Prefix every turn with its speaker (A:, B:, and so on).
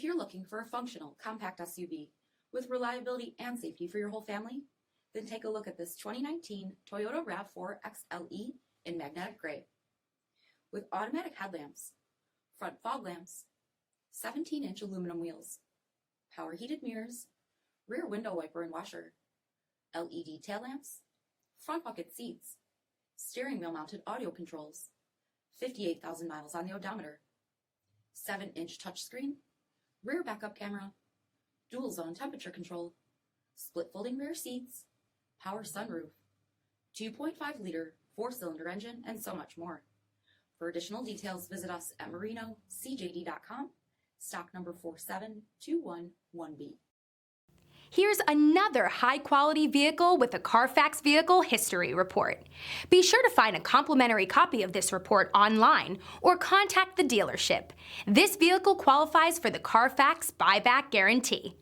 A: you're looking for a functional, compact SUV with reliability and safety for your whole family, then take a look at this 2019 Toyota RAV4 XLE in magnetic gray. With automatic headlamps, front fog lamps, 17-inch aluminum wheels, power heated mirrors, rear window wiper and washer, LED tail lamps, front bucket seats, steering wheel mounted audio controls, 58,000 miles on the odometer, 7-inch touchscreen, rear backup camera, dual zone temperature control, split folding rear seats, power sunroof, 2.5-liter 4-cylinder engine, and so much more. For additional details, visit us at MarinoCJD.com, stock number 47211B.
B: Here's another high-quality vehicle with a CARFAX Vehicle History Report. Be sure to find a complimentary copy of this report online or contact the dealership. This vehicle qualifies for the CARFAX Buyback Guarantee.